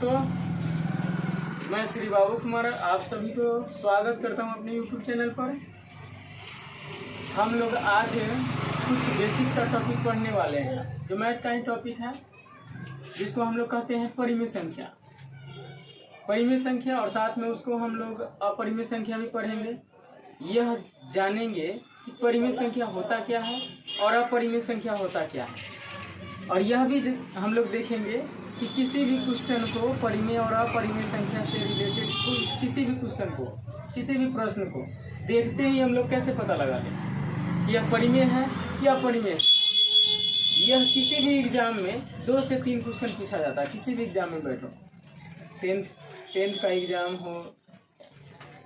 तो मैं श्री बाबू कुमार आप सभी को स्वागत करता हूं अपने YouTube चैनल पर। हम लोग आज कुछ बेसिक सा टॉपिक पढ़ने वाले हैं जो मैथ का ही टॉपिक है, जिसको हम लोग कहते हैं परिमेय संख्या। परिमेय संख्या और साथ में उसको हम लोग अपरिमेय संख्या भी पढ़ेंगे। यह जानेंगे कि परिमेय संख्या होता क्या है और अपरिमेय संख्या होता क्या है, और यह भी हम लोग देखेंगे कि किसी भी क्वेश्चन को परिमेय और अपरिमेय संख्या से रिलेटेड किसी भी क्वेश्चन को, किसी भी प्रश्न को देखते ही हम लोग कैसे पता लगा लें कि यह परिमेय है या अपरिमेय है। यह किसी भी एग्जाम में 2 से 3 क्वेश्चन पूछा जाता है। किसी भी एग्जाम में बैठो, टेंथ का एग्जाम हो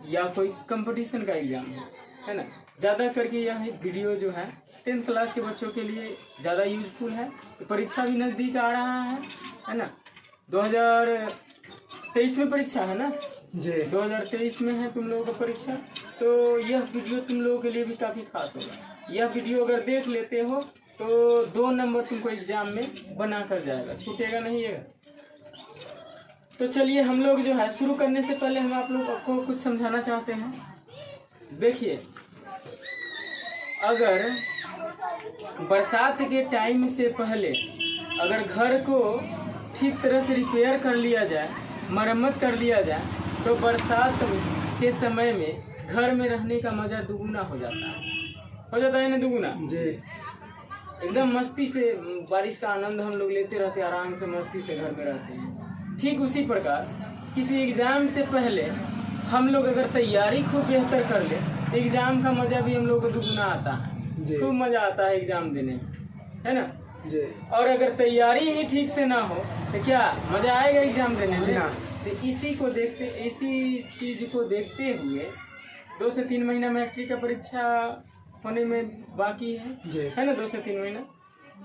या कोई कंपटीशन का एग्जाम हो, है ना। ज़्यादा करके यह वीडियो जो है 10th क्लास के बच्चों के लिए ज़्यादा यूजफुल है। तो परीक्षा भी नज़दीक आ रहा है ना। 2023 में परीक्षा है ना जी, 2023 में है तुम लोगों का परीक्षा। तो यह वीडियो तुम लोगों के लिए भी काफ़ी खास होगा। यह वीडियो अगर देख लेते हो तो 2 नंबर तुमको एग्जाम में बना कर जाएगा, छूटेगा नहीं है। तो चलिए हम लोग जो है शुरू करने से पहले हम आप लोग को कुछ समझाना चाहते हैं। देखिए, अगर बरसात के टाइम से पहले अगर घर को ठीक तरह से रिपेयर कर लिया जाए, मरम्मत कर लिया जाए, तो बरसात के समय में घर में रहने का मजा दुगुना हो जाता है ना, दुगुना जी। एकदम मस्ती से बारिश का आनंद हम लोग लेते रहते, आराम से मस्ती से घर में रहते हैं। ठीक उसी प्रकार किसी एग्जाम से पहले हम लोग अगर तैयारी खूब बेहतर कर ले तो एग्जाम का मजा भी हम लोग को दुगुना आता है, खूब मजा आता है एग्जाम देने में, है ना जी। और अगर तैयारी ही ठीक से ना हो तो क्या मजा आएगा एग्जाम देने में। तो इसी चीज को देखते हुए 2 से 3 महीना मैट्रिक का परीक्षा होने में बाकी है ना, 2 से 3 महीना।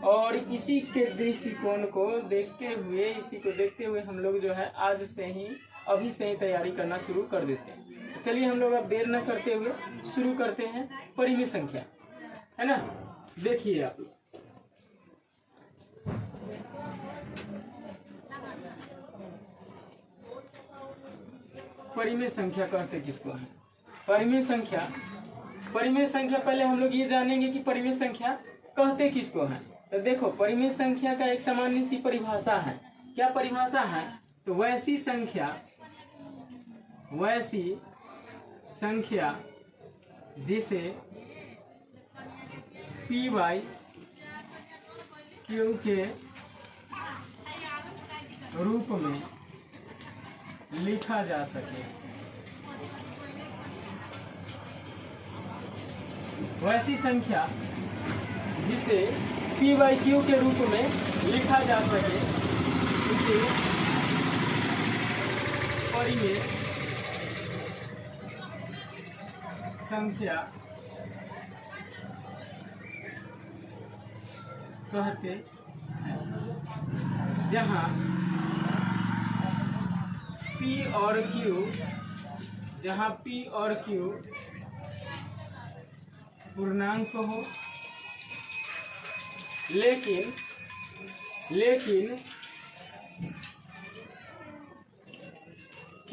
और इसी के दृष्टिकोण को देखते हुए हम लोग जो है आज से ही, अभी से ही तैयारी करना शुरू कर देते हैं। तो चलिए हम लोग अब देर न करते हुए शुरू करते हैं परिमेय संख्या, है ना। देखिए आप परिमेय संख्या कहते किसको है। परिमेय संख्या पहले हम लोग ये जानेंगे कि परिमेय संख्या कहते किसको है। तो देखो, परिमेय संख्या का एक सामान्य सी परिभाषा है। क्या परिभाषा है? तो वैसी संख्या जिसे p/q के रूप में लिखा जा सके। वैसी संख्या जिसे p/q के रूप में लिखा जा सके उसे परिमेय संख्या कहते हैं। जहाँ p और q पूर्णांक हो, लेकिन q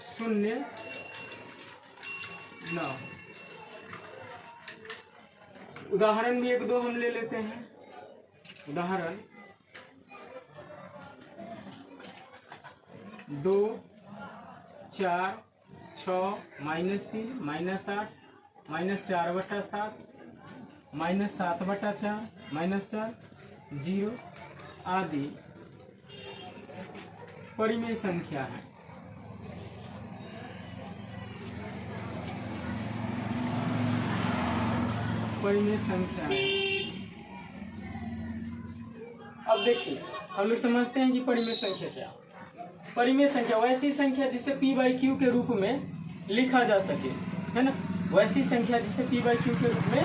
शून्य न हो। उदाहरण भी 1-2 हम ले लेते हैं। उदाहरण 2, 4, 6, -3, -8, -4/7, -7/4, -4, 0 आदि परिमेय संख्या है। परिमेय संख्या है। अब देखिए, हम लोग समझते हैं कि परिमेय संख्या क्या है। परिमेय संख्या वैसी संख्या जिसे p/q के रूप में लिखा जा सके, है ना। वैसी संख्या जिसे p/q के रूप में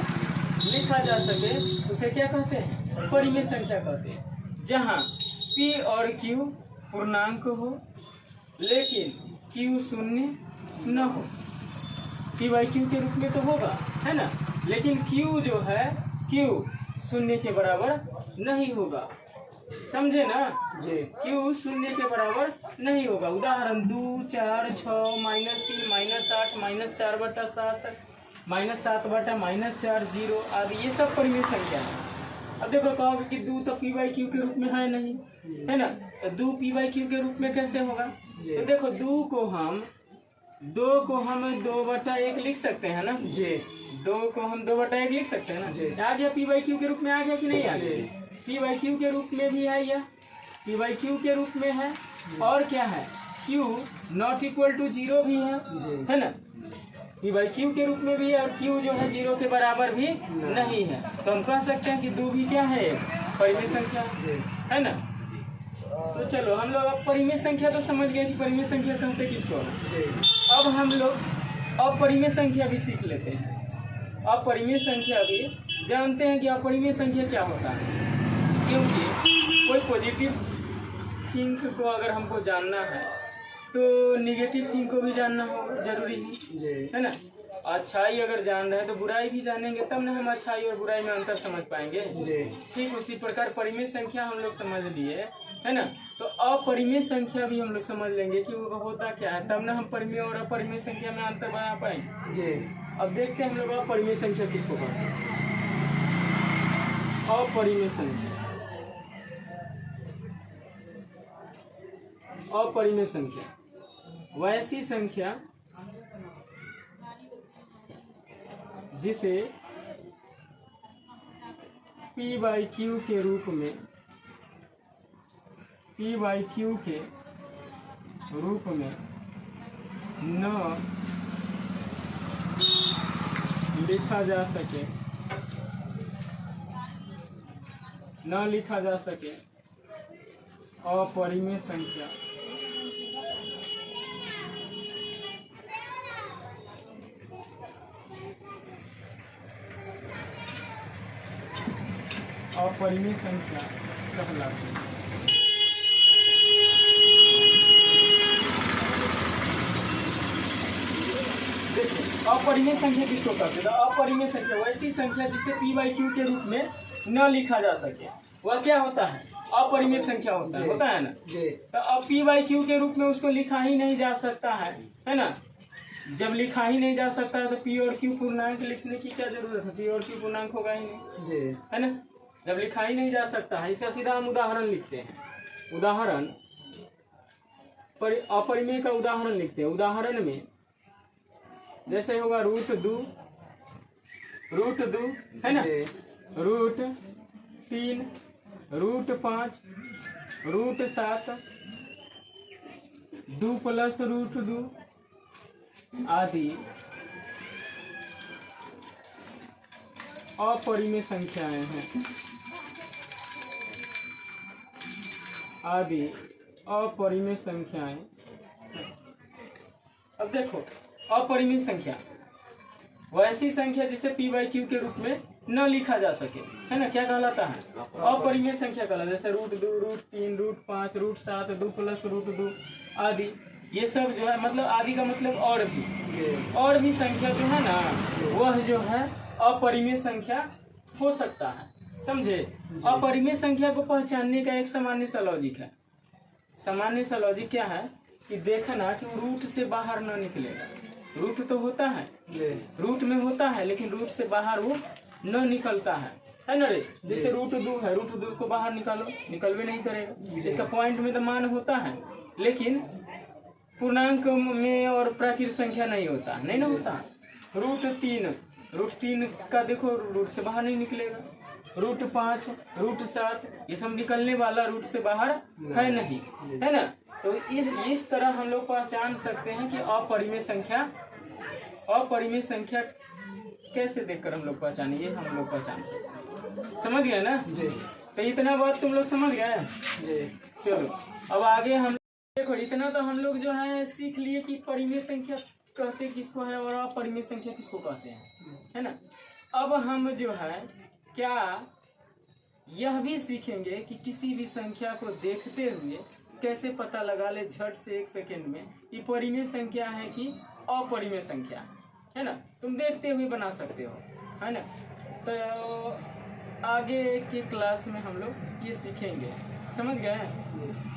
लिखा जा सके उसे क्या कहते हैं? परिमेय संख्या कहते हैं। जहाँ p और q पूर्णांक हो लेकिन q शून्य न हो। p/q के रूप में तो होगा, है ना, लेकिन q जो है q शून्य के बराबर नहीं होगा। समझे ना जी। क्यू शून्य के बराबर नहीं होगा। उदाहरण 2, 4, 6, -3, -8, -4/7, -7/-4, 0 आदि ये सब परिमेय संख्या है। अब देखो कहोगे कि 2 तो p/q के रूप में है नहीं, है ना, तो 2 p/q के रूप में कैसे होगा? तो देखो 2 को हम 2/1 लिख सकते हैं ना जी। 2 को हम 2/1 लिख सकते हैं ना। आ गया p/q के रूप में, आ गया कि नहीं आ गया? p/q के रूप में भी है, यह p/q के रूप में है। और क्या है, q ≠ 0 भी है ना, p/q के रूप में भी है। और q जो है 0 के बराबर भी नहीं है। तो हम कह सकते हैं कि 2 भी क्या है, परिमेय संख्या है ना। तो चलो हम लोग अब परिमेय संख्या तो समझ गए कि परिमेय संख्या कहते किसको है। अब हम लोग अपरिमेय संख्या भी सीख लेते हैं। अपरिमेय संख्या भी जानते हैं कि अपरिमेय संख्या क्या होता है, क्योंकि कोई पॉजिटिव थिंग को अगर हमको जानना है तो निगेटिव थिंग को भी जानना हो जरूरी है ना। अच्छाई अगर जान रहे हैं तो बुराई भी जानेंगे, तब ना हम अच्छाई और बुराई में अंतर समझ पाएंगे। ठीक उसी प्रकार परिमेय संख्या हम लोग समझ लिए, है ना। तो अपरिमेय संख्या भी हम लोग समझ लेंगे कि वो होता क्या है, तब ना हम परिमेय और अपरिमेय संख्या में अंतर बना पाएंगे। अब देखते हैं हम लोग अपरिमेय संख्या किसको कहते हैं। अपरिमेय संख्या, अपरिमेय संख्या वैसी संख्या जिसे p/q के रूप में न लिखा जा सके अपरिमेय संख्या अपरिमेय संख्या कहलाती है। अपरिमेय संख्या किसको कहते हैं? अपरिमेय संख्या वैसी संख्या जिसे p/q के रूप में न लिखा जा सके, वह क्या होता है? अपरिमेय संख्या होता है ना। तो अब p/q के रूप में उसको लिखा ही नहीं जा सकता है ना। जब लिखा ही नहीं जा सकता है तो p और q पूर्णांक लिखने की क्या जरूरत है? p और q पूर्णांक होगा ही नहीं, है ना। जब लिखा ही नहीं जा सकता है, इसका सीधा हम उदाहरण लिखते हैं। उदाहरण अपरिमेय का उदाहरण लिखते हैं। उदाहरण में जैसे होगा √2 है ना, √3, √5, √7, 2 + √2 आदि अपरिमेय संख्याएं हैं। अपरिमेय संख्याएं। अब देखो अपरिमेय संख्या वैसी संख्या जिसे p/q के रूप में न लिखा जा सके, है ना, क्या कहलाता है? अपरिमेय संख्या कहलाता है। जैसे √2, √3, √5, √7, 2 + √2 आदि, ये सब जो है मतलब आदि का मतलब और भी संख्या जो है ना, वह जो है अपरिमेय संख्या हो सकता है, समझे। अपरिमेय संख्या को पहचानने का एक सामान्य सा लॉजिक है। सामान्य सा लॉजिक क्या है कि देखना कि वो रूट से बाहर न निकलेगा। रूट तो होता है, रूट में होता है, लेकिन रूट से बाहर वो न निकलता है ना रे। जैसे √2 है, √2 को बाहर निकालो, निकल भी नहीं करेगा। इसका पॉइंट में तो मान होता है, लेकिन पूर्णांक में और प्राकृत संख्या नहीं होता, नहीं ना होता। √3 का देखो रूट से बाहर नहीं निकलेगा। √5, √7 ये सब निकलने वाला रूट से बाहर है नहीं, है ना। तो इस तरह हम लोग पहचान सकते हैं कि अपरिमेय संख्या कैसे देखकर हम लोग पहचाने, ये हम लोग पहचान सकते हैं। समझ गए ना जी। तो इतना बात तुम लोग समझ गए जी। चलो अब आगे हम देखो, इतना तो हम लोग जो है सीख लिए कि परिमेय संख्या कहते किसको है और अपरिमेय संख्या किसको कहते हैं, है ना। अब हम जो है क्या यह भी सीखेंगे कि किसी भी संख्या को देखते हुए कैसे पता लगा ले झट से 1 सेकेंड में कि परिमेय संख्या है कि अपरिमेय संख्या है ना। तुम देखते हुए बना सकते हो, है ना। तो आगे के क्लास में हम लोग ये सीखेंगे। समझ गए?